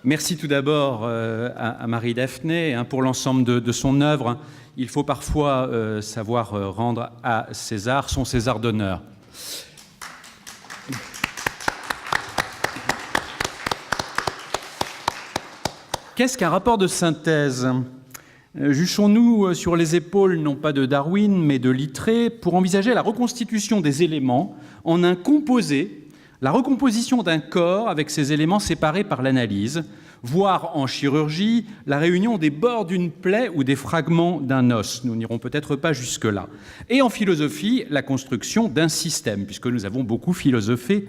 Merci tout d'abord à Marie Daphné pour l'ensemble de son œuvre. Il faut parfois savoir rendre à César son César d'honneur. Qu'est-ce qu'un rapport de synthèse ? Juchons-nous sur les épaules non pas de Darwin mais de Littré pour envisager la reconstitution des éléments en un composé, la recomposition d'un corps avec ses éléments séparés par l'analyse, voire en chirurgie la réunion des bords d'une plaie ou des fragments d'un os. Nous n'irons peut-être pas jusque-là. Et en philosophie, la construction d'un système, puisque nous avons beaucoup philosophé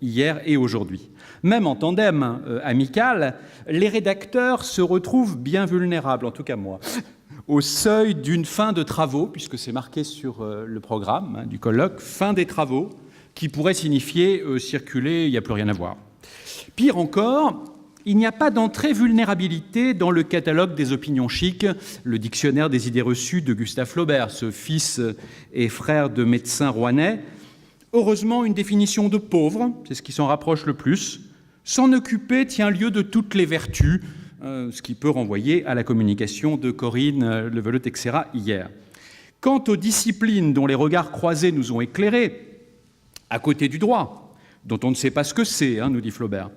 hier et aujourd'hui. Même en tandem amical, les rédacteurs se retrouvent bien vulnérables, en tout cas moi, au seuil d'une fin de travaux, puisque c'est marqué sur le programme du colloque, fin des travaux, qui pourrait signifier circuler, il n'y a plus rien à voir. Pire encore, il n'y a pas d'entrée vulnérabilité dans le catalogue des opinions chics, le dictionnaire des idées reçues de Gustave Flaubert, ce fils et frère de médecin rouennais. Heureusement, une définition de pauvre, c'est ce qui s'en rapproche le plus. S'en occuper tient lieu de toutes les vertus, ce qui peut renvoyer à la communication de Corinne Leveloux-Texera hier. Quant aux disciplines dont les regards croisés nous ont éclairés, à côté du droit, dont on ne sait pas ce que c'est, nous dit Flaubert,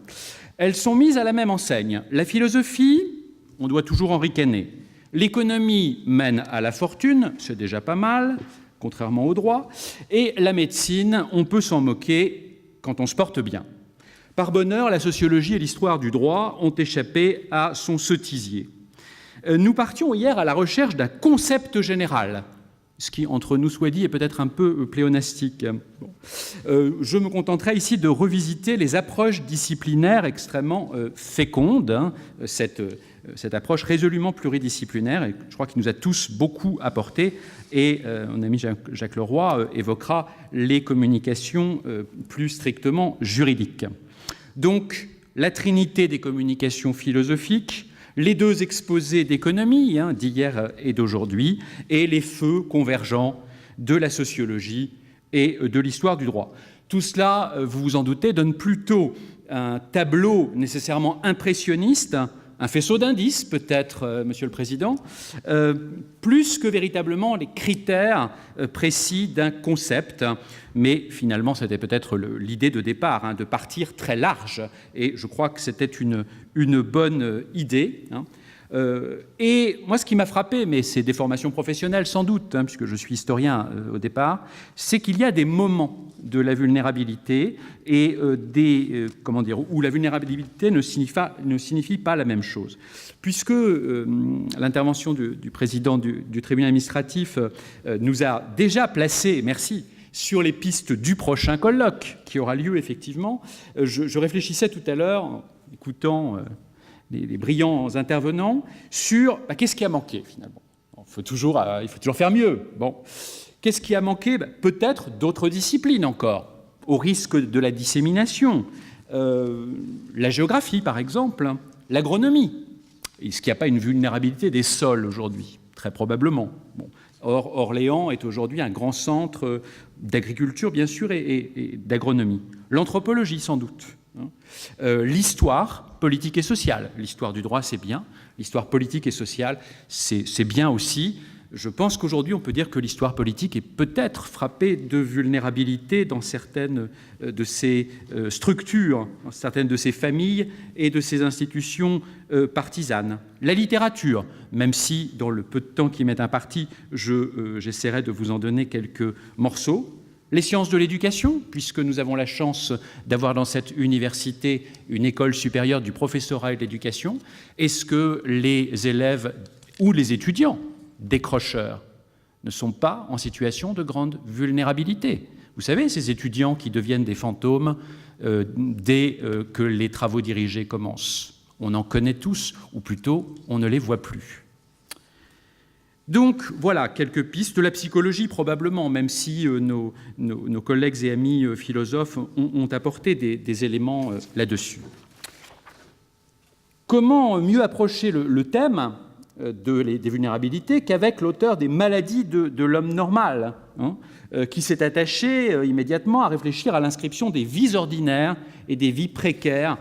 elles sont mises à la même enseigne. La philosophie, on doit toujours en ricaner. L'économie mène à la fortune, c'est déjà pas mal, contrairement au droit. Et la médecine, on peut s'en moquer quand on se porte bien. Par bonheur, la sociologie et l'histoire du droit ont échappé à son sottisier. Nous partions hier à la recherche d'un concept général, ce qui, entre nous soit dit, est peut-être un peu pléonastique. Bon. Je me contenterai ici de revisiter les approches disciplinaires extrêmement fécondes, cette approche résolument pluridisciplinaire, et je crois qu'il nous a tous beaucoup apporté, et mon ami Jacques Leroy évoquera les communications plus strictement juridiques. Donc, la trinité des communications philosophiques, les deux exposés d'économie d'hier et d'aujourd'hui, et les feux convergents de la sociologie et de l'histoire du droit. Tout cela, vous vous en doutez, donne plutôt un tableau nécessairement impressionniste, un faisceau d'indices peut-être, Monsieur le Président, plus que véritablement les critères précis d'un concept. Mais finalement, c'était peut-être l'idée de départ, de partir très large. Et je crois que c'était une bonne idée. Et moi, ce qui m'a frappé, mais c'est des formations professionnelles sans doute, puisque je suis historien au départ, c'est qu'il y a des moments de la vulnérabilité et où la vulnérabilité ne signifie pas la même chose. Puisque l'intervention du président du tribunal administratif nous a déjà placé, merci, sur les pistes du prochain colloque qui aura lieu effectivement, je réfléchissais tout à l'heure, en écoutant les brillants intervenants, sur qu'est-ce qui a manqué finalement. Il faut toujours faire mieux. Bon. Qu'est-ce qui a manqué ? Peut-être d'autres disciplines encore, au risque de la dissémination. La géographie, par exemple, l'agronomie. Est-ce qu'il n'y a pas une vulnérabilité des sols aujourd'hui ? Très probablement. Bon. Or, Orléans est aujourd'hui un grand centre d'agriculture, bien sûr, et d'agronomie. L'anthropologie, sans doute. L'histoire politique et sociale. L'histoire du droit, c'est bien. L'histoire politique et sociale, c'est bien aussi. Je pense qu'aujourd'hui, on peut dire que l'histoire politique est peut-être frappée de vulnérabilité dans certaines de ses structures, dans certaines de ses familles et de ses institutions partisanes. La littérature, même si, dans le peu de temps qui m'est imparti, j'essaierai de vous en donner quelques morceaux. Les sciences de l'éducation, puisque nous avons la chance d'avoir dans cette université une école supérieure du professorat et de l'éducation. Est-ce que les élèves ou les étudiants décrocheurs ne sont pas en situation de grande vulnérabilité. Vous savez, ces étudiants qui deviennent des fantômes dès que les travaux dirigés commencent. On en connaît tous, ou plutôt, on ne les voit plus. Donc, voilà, quelques pistes. De la psychologie, probablement, même si nos collègues et amis philosophes ont apporté des éléments là-dessus. Comment mieux approcher le thème des vulnérabilités qu'avec l'auteur des maladies de l'homme normal, qui s'est attaché immédiatement à réfléchir à l'inscription des vies ordinaires et des vies précaires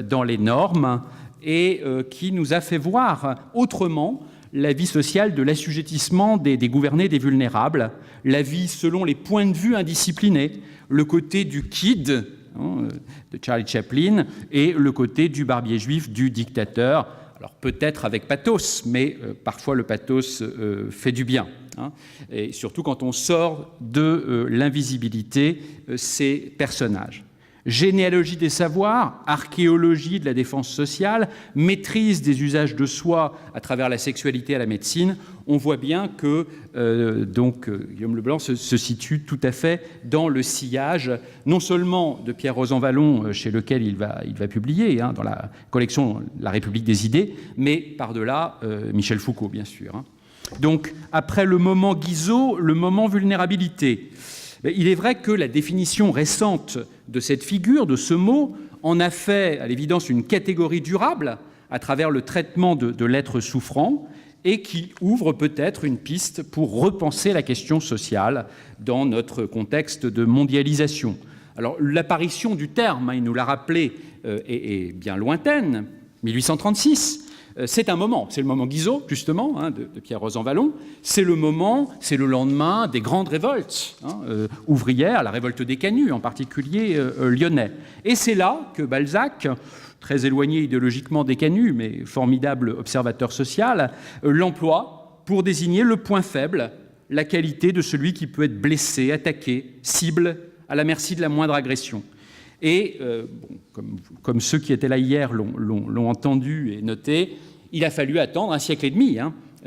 dans les normes et qui nous a fait voir autrement la vie sociale de l'assujettissement des gouvernés, des vulnérables, la vie selon les points de vue indisciplinés, le côté du kid de Charlie Chaplin et le côté du barbier juif, du dictateur. Alors peut-être avec pathos, mais parfois le pathos fait du bien. Et surtout quand on sort de l'invisibilité ces personnages. Généalogie des savoirs, archéologie de la défense sociale, maîtrise des usages de soi à travers la sexualité à la médecine, on voit bien que Guillaume Leblanc se situe tout à fait dans le sillage, non seulement de Pierre Rosanvallon, chez lequel il va publier, dans la collection La République des idées, mais par-delà Michel Foucault, bien sûr. Donc, après le moment Guizot, le moment vulnérabilité. Il est vrai que la définition récente de cette figure, de ce mot, en a fait, à l'évidence, une catégorie durable à travers le traitement de l'être souffrant et qui ouvre peut-être une piste pour repenser la question sociale dans notre contexte de mondialisation. Alors, l'apparition du terme, il nous l'a rappelé, est bien lointaine, 1836. C'est un moment, c'est le moment Guizot, justement, de Pierre Rosanvallon. C'est le moment, c'est le lendemain des grandes révoltes ouvrières, la révolte des Canuts, en particulier lyonnais. Et c'est là que Balzac, très éloigné idéologiquement des Canuts, mais formidable observateur social, l'emploie pour désigner le point faible, la qualité de celui qui peut être blessé, attaqué, cible, à la merci de la moindre agression. Et, comme ceux qui étaient là hier l'ont entendu et noté, il a fallu attendre un siècle et demi,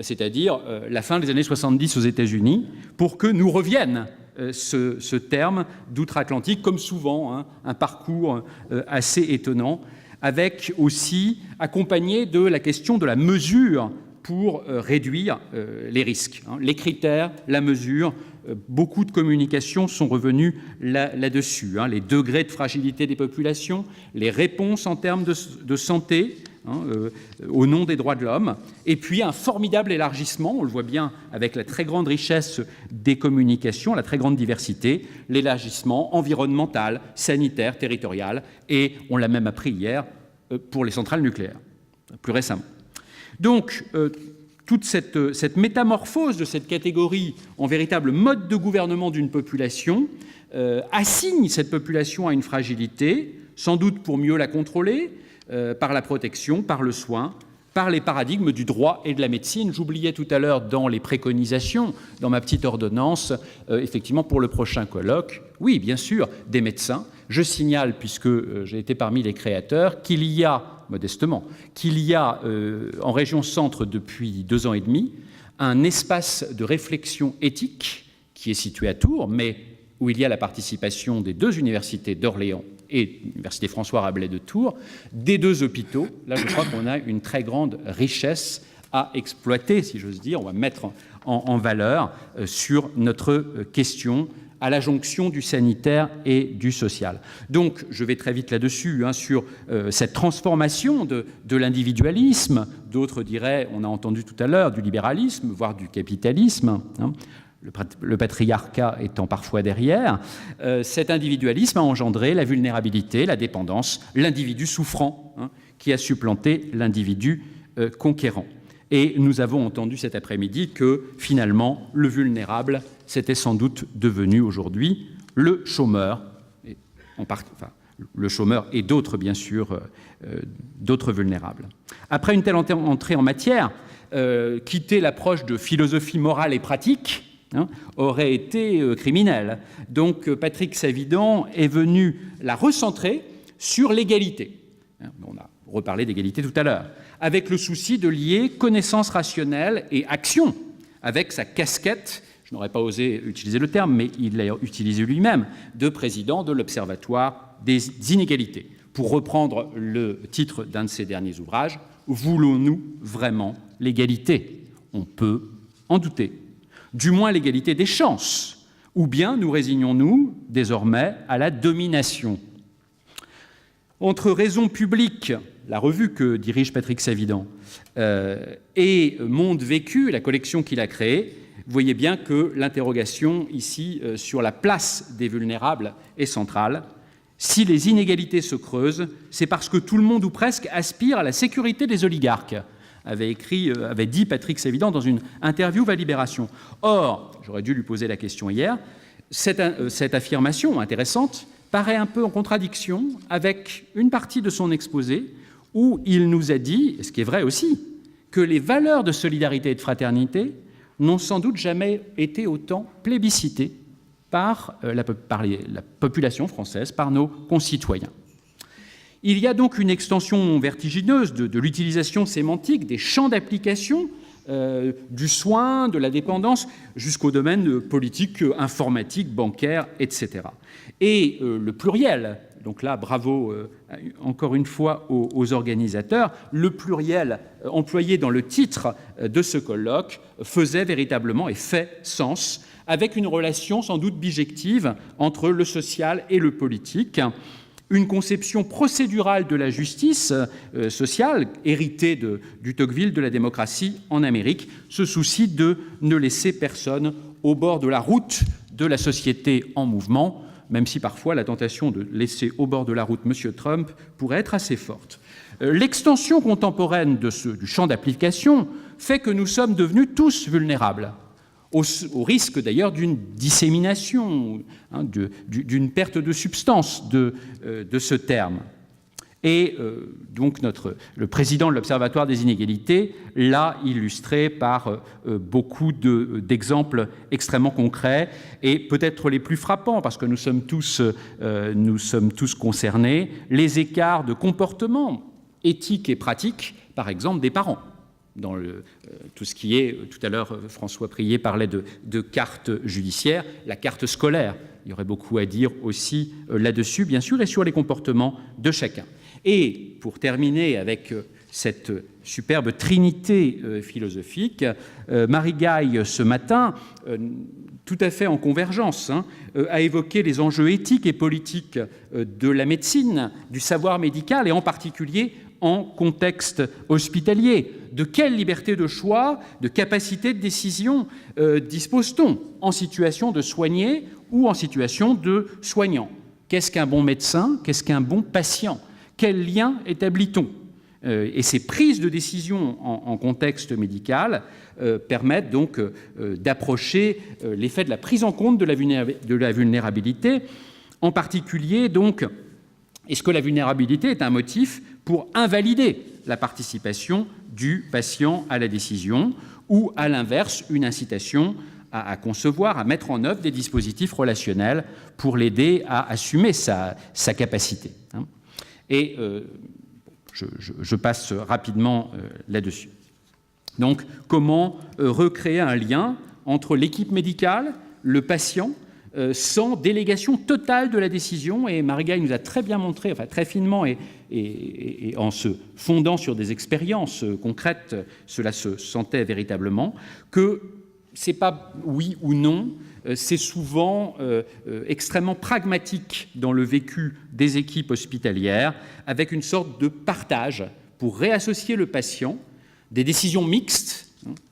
c'est-à-dire la fin des années 70 aux États-Unis, pour que nous revienne ce terme d'outre-Atlantique, comme souvent, un parcours assez étonnant, avec aussi accompagné de la question de la mesure pour réduire les risques. Les critères, la mesure, beaucoup de communications sont revenues là-dessus. Les degrés de fragilité des populations, les réponses en termes de santé, au nom des droits de l'homme, et puis un formidable élargissement, on le voit bien avec la très grande richesse des communications, la très grande diversité, l'élargissement environnemental, sanitaire, territorial, et on l'a même appris hier pour les centrales nucléaires, plus récemment. Donc, toute cette métamorphose de cette catégorie en véritable mode de gouvernement d'une population assigne cette population à une fragilité, sans doute pour mieux la contrôler, par la protection, par le soin, par les paradigmes du droit et de la médecine. J'oubliais tout à l'heure dans les préconisations, dans ma petite ordonnance, effectivement pour le prochain colloque, oui, bien sûr, des médecins. Je signale, puisque j'ai été parmi les créateurs, qu'il y a, modestement, en région centre depuis 2 ans et demi, un espace de réflexion éthique qui est situé à Tours, mais où il y a la participation des 2 universités d'Orléans et l'université François Rabelais de Tours, des 2 hôpitaux. Là, je crois qu'on a une très grande richesse à exploiter, si j'ose dire, on va mettre en valeur sur notre question à la jonction du sanitaire et du social. Donc, je vais très vite là-dessus, sur cette transformation de l'individualisme, d'autres diraient, on a entendu tout à l'heure, du libéralisme, voire du capitalisme, le patriarcat étant parfois derrière. Cet individualisme a engendré la vulnérabilité, la dépendance, l'individu souffrant, qui a supplanté l'individu conquérant. Et nous avons entendu cet après-midi que, finalement, le vulnérable, c'était sans doute devenu aujourd'hui le chômeur, le chômeur et d'autres, bien sûr, d'autres vulnérables. Après une telle entrée en matière, quitter l'approche de philosophie morale et pratique aurait été criminel. Donc, Patrick Savidan est venu la recentrer sur l'égalité. On a reparlé d'égalité tout à l'heure, avec le souci de lier connaissance rationnelle et action, avec sa casquette, je n'aurais pas osé utiliser le terme, mais il l'a utilisé lui-même, de président de l'Observatoire des inégalités. Pour reprendre le titre d'un de ses derniers ouvrages, « Voulons-nous vraiment l'égalité ?» On peut en douter. Du moins l'égalité des chances, ou bien nous résignons-nous désormais à la domination. Entre Raison publique, la revue que dirige Patrick Savidan, et Monde vécu, la collection qu'il a créée, vous voyez bien que l'interrogation ici sur la place des vulnérables est centrale. Si les inégalités se creusent, c'est parce que tout le monde ou presque aspire à la sécurité des oligarques, avait dit Patrick Sévident dans une interview à Libération. Or, j'aurais dû lui poser la question hier, cette affirmation intéressante paraît un peu en contradiction avec une partie de son exposé où il nous a dit, ce qui est vrai aussi, que les valeurs de solidarité et de fraternité n'ont sans doute jamais été autant plébiscitées par la population française, par nos concitoyens. Il y a donc une extension vertigineuse de l'utilisation sémantique des champs d'application du soin, de la dépendance, jusqu'au domaine politique, informatique, bancaire, etc. Et le pluriel, donc là, bravo encore une fois aux organisateurs, le pluriel employé dans le titre de ce colloque faisait véritablement et fait sens, avec une relation sans doute bijective entre le social et le politique, une conception procédurale de la justice sociale, héritée du Tocqueville de la démocratie en Amérique, ce souci de ne laisser personne au bord de la route de la société en mouvement, même si parfois la tentation de laisser au bord de la route M. Trump pourrait être assez forte. L'extension contemporaine du champ d'application fait que nous sommes devenus tous vulnérables, au risque d'ailleurs d'une dissémination, d'une perte de substance de ce terme. Et donc le président de l'Observatoire des inégalités l'a illustré par beaucoup d'exemples extrêmement concrets et peut-être les plus frappants, parce que nous sommes tous concernés, les écarts de comportement éthique et pratique, par exemple, des parents. Dans tout ce qui est, tout à l'heure François Prié parlait de carte judiciaire, la carte scolaire. Il y aurait beaucoup à dire aussi là-dessus, bien sûr, et sur les comportements de chacun. Et pour terminer avec cette superbe trinité philosophique, Marie Gaille, ce matin, tout à fait en convergence, a évoqué les enjeux éthiques et politiques de la médecine, du savoir médical, et en particulier en contexte hospitalier. De quelle liberté de choix, de capacité de décision dispose-t-on en situation de soigner ou en situation de soignant? Qu'est-ce qu'un bon médecin? Qu'est-ce qu'un bon patient? Quel lien établit-on? Et ces prises de décision en contexte médical permettent donc d'approcher l'effet de la prise en compte de la vulnérabilité, en particulier donc, est-ce que la vulnérabilité est un motif pour invalider la participation du patient à la décision ou, à l'inverse, une incitation à concevoir, à mettre en œuvre des dispositifs relationnels pour l'aider à assumer sa capacité. Et je passe rapidement là-dessus. Donc, comment recréer un lien entre l'équipe médicale, le patient, sans délégation totale de la décision? Et Marie Gaille nous a très bien montré, enfin très finement, et en se fondant sur des expériences concrètes, cela se sentait véritablement, que c'est pas oui ou non, c'est souvent extrêmement pragmatique dans le vécu des équipes hospitalières, avec une sorte de partage pour réassocier le patient, des décisions mixtes,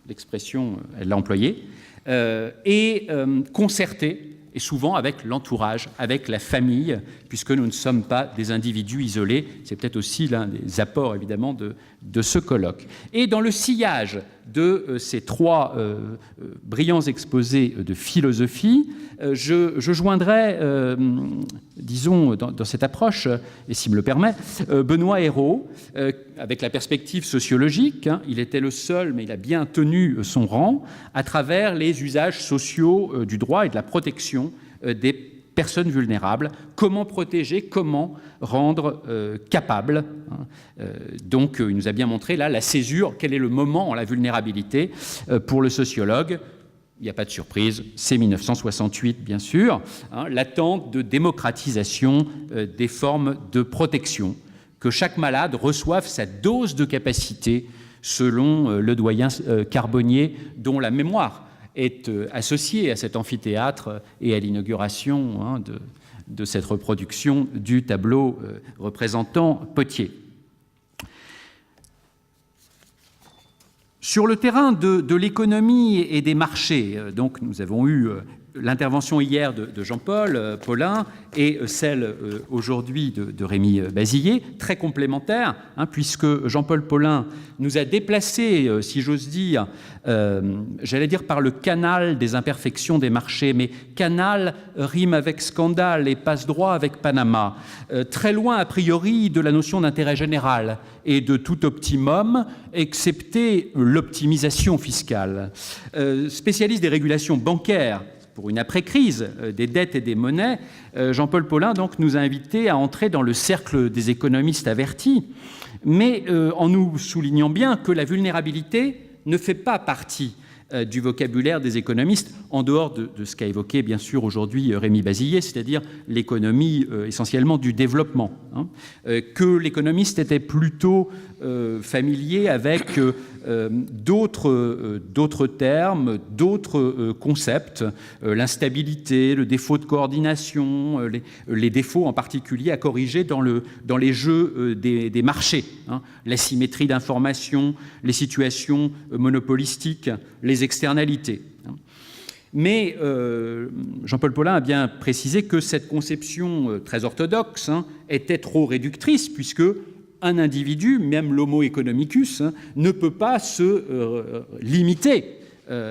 l'expression, elle l'a employée, et concertées, et souvent avec l'entourage, avec la famille, puisque nous ne sommes pas des individus isolés. C'est peut-être aussi l'un des apports, évidemment, de ce colloque. Et dans le sillage de ces trois brillants exposés de philosophie, je joindrai, disons, dans cette approche, et s'il me le permet, Benoît Hérault, avec la perspective sociologique. Il était le seul, mais il a bien tenu son rang, à travers les usages sociaux du droit et de la protection des personnes vulnérables. Comment protéger, comment rendre capable. Donc, il nous a bien montré, là, la césure, quel est le moment en la vulnérabilité pour le sociologue. Il n'y a pas de surprise, c'est 1968, bien sûr, l'attente de démocratisation des formes de protection, que chaque malade reçoive sa dose de capacité selon le doyen Carbonnier, dont la mémoire est associée à cet amphithéâtre et à l'inauguration de cette reproduction du tableau représentant Potier. Sur le terrain de l'économie et des marchés, donc nous avons eu l'intervention hier de Jean-Paul Paulin et celle aujourd'hui de Rémi Basillier, très complémentaires, puisque Jean-Paul Paulin nous a déplacés, si j'ose dire, j'allais dire par le canal des imperfections des marchés, mais canal rime avec scandale et passe droit avec Panama, très loin a priori de la notion d'intérêt général et de tout optimum, excepté l'optimisation fiscale. Spécialiste des régulations bancaires, pour une après-crise des dettes et des monnaies, Jean-Paul Paulin donc, nous a invités à entrer dans le cercle des économistes avertis, mais en nous soulignant bien que la vulnérabilité ne fait pas partie du vocabulaire des économistes, en dehors de ce qu'a évoqué bien sûr aujourd'hui Rémi Basillier, c'est-à-dire l'économie essentiellement du développement, que l'économiste était plutôt familier avec d'autres termes, d'autres concepts, l'instabilité, le défaut de coordination, les défauts en particulier à corriger dans les jeux des marchés, l'asymétrie d'information, les situations monopolistiques, les externalités. Mais Jean-Paul Paulin a bien précisé que cette conception très orthodoxe était trop réductrice, puisque un individu, même l'homo economicus, ne peut pas se limiter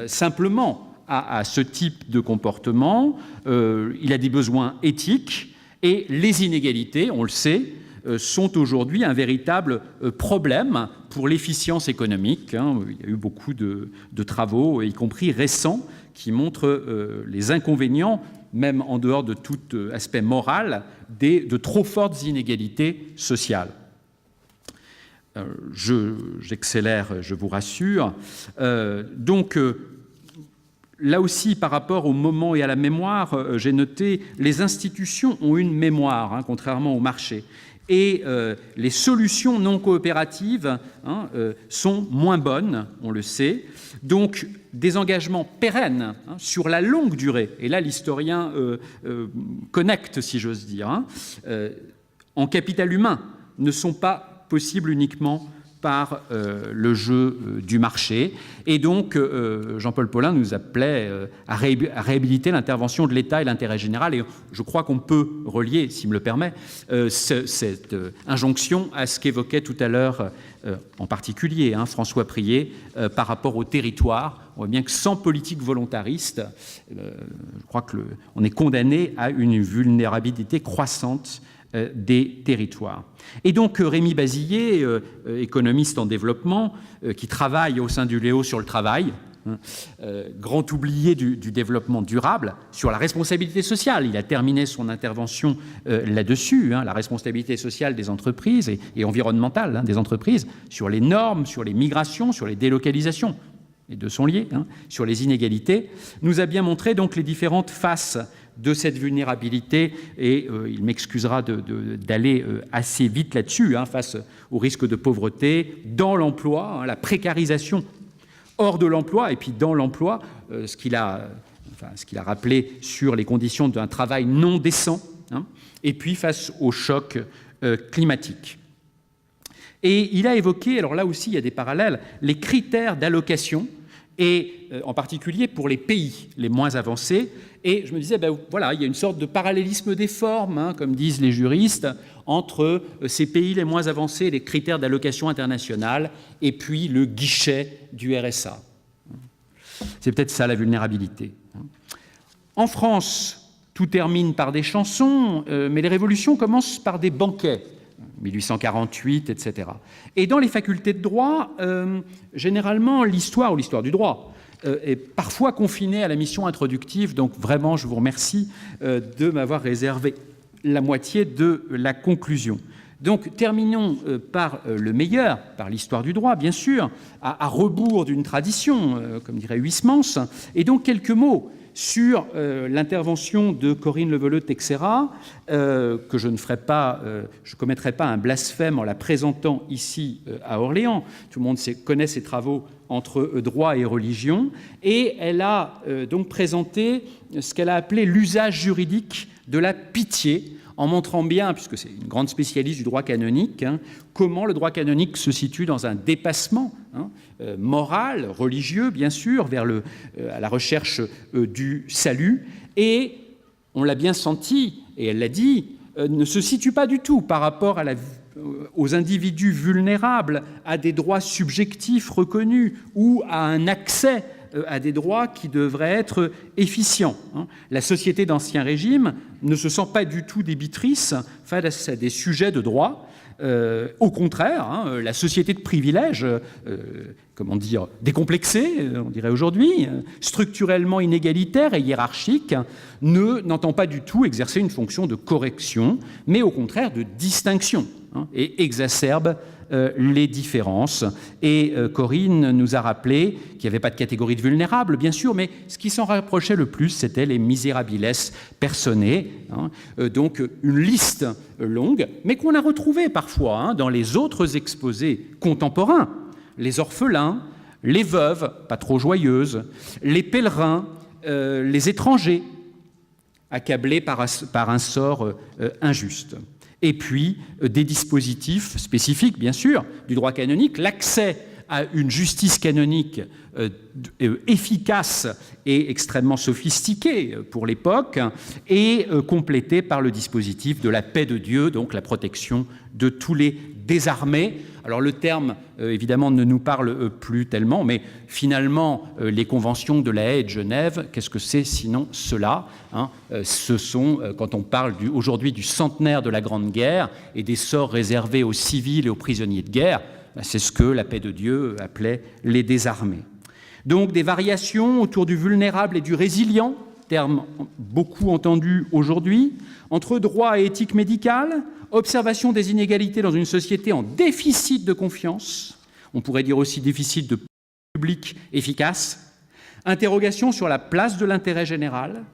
simplement à ce type de comportement. Il a des besoins éthiques et les inégalités, on le sait, sont aujourd'hui un véritable problème pour l'efficience économique. Il y a eu beaucoup de travaux, y compris récents, qui montrent les inconvénients, même en dehors de tout aspect moral, de trop fortes inégalités sociales. J'accélère, je vous rassure. Là aussi, par rapport au moment et à la mémoire, j'ai noté les institutions ont une mémoire, contrairement au marché. Et les solutions non coopératives sont moins bonnes, on le sait. Donc, des engagements pérennes sur la longue durée, et là l'historien connecte, si j'ose dire, en capital humain, ne sont pas possibles uniquement par le jeu du marché. Et donc, Jean-Paul Paulin nous appelait à réhabiliter l'intervention de l'État et l'intérêt général. Et je crois qu'on peut relier, s'il me le permet, cette injonction à ce qu'évoquait tout à l'heure, en particulier François Prié, par rapport au territoire. On voit bien que sans politique volontariste, je crois qu'on est condamné à une vulnérabilité croissante des territoires. Et donc Rémi Basillier, économiste en développement, qui travaille au sein du Léo sur le travail, grand oublié du développement durable, sur la responsabilité sociale. Il a terminé son intervention là-dessus, la responsabilité sociale des entreprises et environnementale des entreprises, sur les normes, sur les migrations, sur les délocalisations, les deux sont liés, sur les inégalités, nous a bien montré donc les différentes faces de cette vulnérabilité, et il m'excusera d'aller assez vite là-dessus, face au risque de pauvreté, dans l'emploi, la précarisation hors de l'emploi, et puis dans l'emploi, ce qu'il a rappelé sur les conditions d'un travail non décent, et puis face au choc climatique. Et il a évoqué, alors là aussi il y a des parallèles, les critères d'allocation, et en particulier pour les pays les moins avancés. Et je me disais, voilà, il y a une sorte de parallélisme des formes, comme disent les juristes, entre ces pays les moins avancés, les critères d'allocation internationale, et puis le guichet du RSA. C'est peut-être ça la vulnérabilité. En France, tout termine par des chansons, mais les révolutions commencent par des banquets. 1848, etc. Et dans les facultés de droit, généralement, l'histoire ou l'histoire du droit est parfois confinée à la mission introductive. Donc vraiment, je vous remercie de m'avoir réservé la moitié de la conclusion. Donc terminons par le meilleur, par l'histoire du droit, bien sûr, à rebours d'une tradition, comme dirait Huysmans. Et donc quelques mots sur l'intervention de Corinne Leveleux-Texera, que je ne commettrai pas un blasphème en la présentant ici à Orléans. Tout le monde connaît ses travaux entre droit et religion, et elle a donc présenté ce qu'elle a appelé l'usage juridique de la pitié, en montrant bien, puisque c'est une grande spécialiste du droit canonique, comment le droit canonique se situe dans un dépassement moral, religieux, bien sûr, vers à la recherche du salut. Et on l'a bien senti, et elle l'a dit, ne se situe pas du tout par rapport aux individus vulnérables, à des droits subjectifs reconnus ou à un accès à des droits qui devraient être efficients. La société d'Ancien Régime ne se sent pas du tout débitrice face à des sujets de droit. Au contraire, la société de privilèges, comment dire, décomplexée, on dirait aujourd'hui, structurellement inégalitaire et hiérarchique, n'entend pas du tout exercer une fonction de correction, mais au contraire de distinction, et exacerbe les différences. Et Corinne nous a rappelé qu'il n'y avait pas de catégorie de vulnérables, bien sûr, mais ce qui s'en rapprochait le plus, c'était les miserabiles personae, donc une liste longue, mais qu'on a retrouvée parfois dans les autres exposés contemporains, les orphelins, les veuves, pas trop joyeuses, les pèlerins, les étrangers, accablés par un sort injuste. Et puis des dispositifs spécifiques, bien sûr, du droit canonique, l'accès à une justice canonique efficace et extrêmement sophistiquée pour l'époque, et complété par le dispositif de la paix de Dieu, donc la protection de tous les désarmés. Alors le terme, évidemment, ne nous parle plus tellement, mais finalement, les conventions de La Haye et de Genève, qu'est-ce que c'est sinon cela, ce sont, quand on parle aujourd'hui du centenaire de la Grande Guerre et des sorts réservés aux civils et aux prisonniers de guerre, c'est ce que la paix de Dieu appelait les désarmés. Donc des variations autour du vulnérable et du résilient, terme beaucoup entendu aujourd'hui, entre droit et éthique médicale, observation des inégalités dans une société en déficit de confiance, on pourrait dire aussi déficit de public efficace, interrogation sur la place de l'intérêt général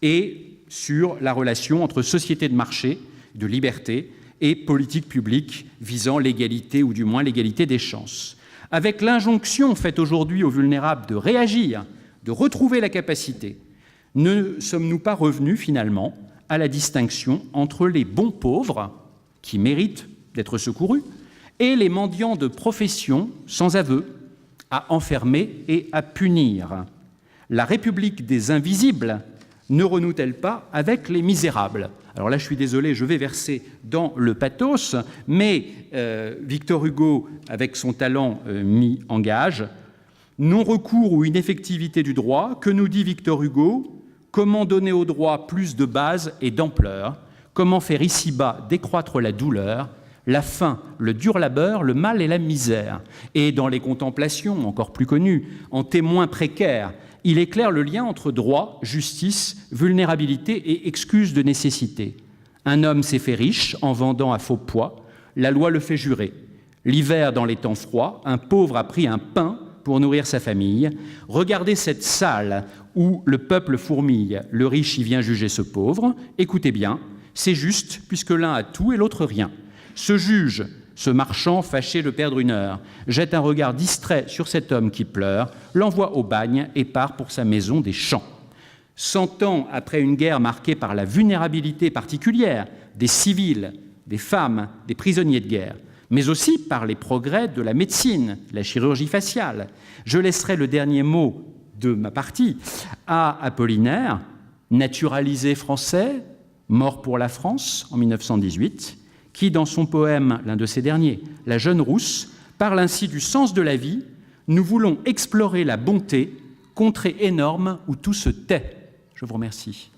et sur la relation entre société de marché, de liberté, et politique publique visant l'égalité, ou du moins l'égalité des chances. Avec l'injonction faite aujourd'hui aux vulnérables de réagir, de retrouver la capacité, ne sommes-nous pas revenus finalement à la distinction entre les bons pauvres, qui méritent d'être secourus, et les mendiants de profession sans aveu, à enfermer et à punir? La République des invisibles ne renoue-t-elle pas avec les misérables? Alors là, je suis désolé, je vais verser dans le pathos, mais Victor Hugo, avec son talent mis en gage, non-recours ou ineffectivité du droit, que nous dit Victor Hugo? Comment donner au droit plus de base et d'ampleur? Comment faire ici-bas décroître la douleur, la faim, le dur labeur, le mal et la misère? Et dans les contemplations, encore plus connues, en témoin précaire, il éclaire le lien entre droit, justice, vulnérabilité et excuse de nécessité. Un homme s'est fait riche en vendant à faux poids, la loi le fait jurer. L'hiver, dans les temps froids, un pauvre a pris un pain pour nourrir sa famille. Regardez cette salle où le peuple fourmille, le riche y vient juger ce pauvre. Écoutez bien, c'est juste, puisque l'un a tout et l'autre rien. Ce juge, ce marchand fâché de perdre une heure, jette un regard distrait sur cet homme qui pleure, l'envoie au bagne et part pour sa maison des champs. 100 ans après une guerre marquée par la vulnérabilité particulière des civils, des femmes, des prisonniers de guerre, mais aussi par les progrès de la médecine, la chirurgie faciale, je laisserai le dernier mot de ma partie à Apollinaire, naturalisé français, mort pour la France en 1918, qui, dans son poème, l'un de ses derniers, La Jeune Rousse, parle ainsi du sens de la vie. Nous voulons explorer la bonté, contrée énorme où tout se tait. Je vous remercie.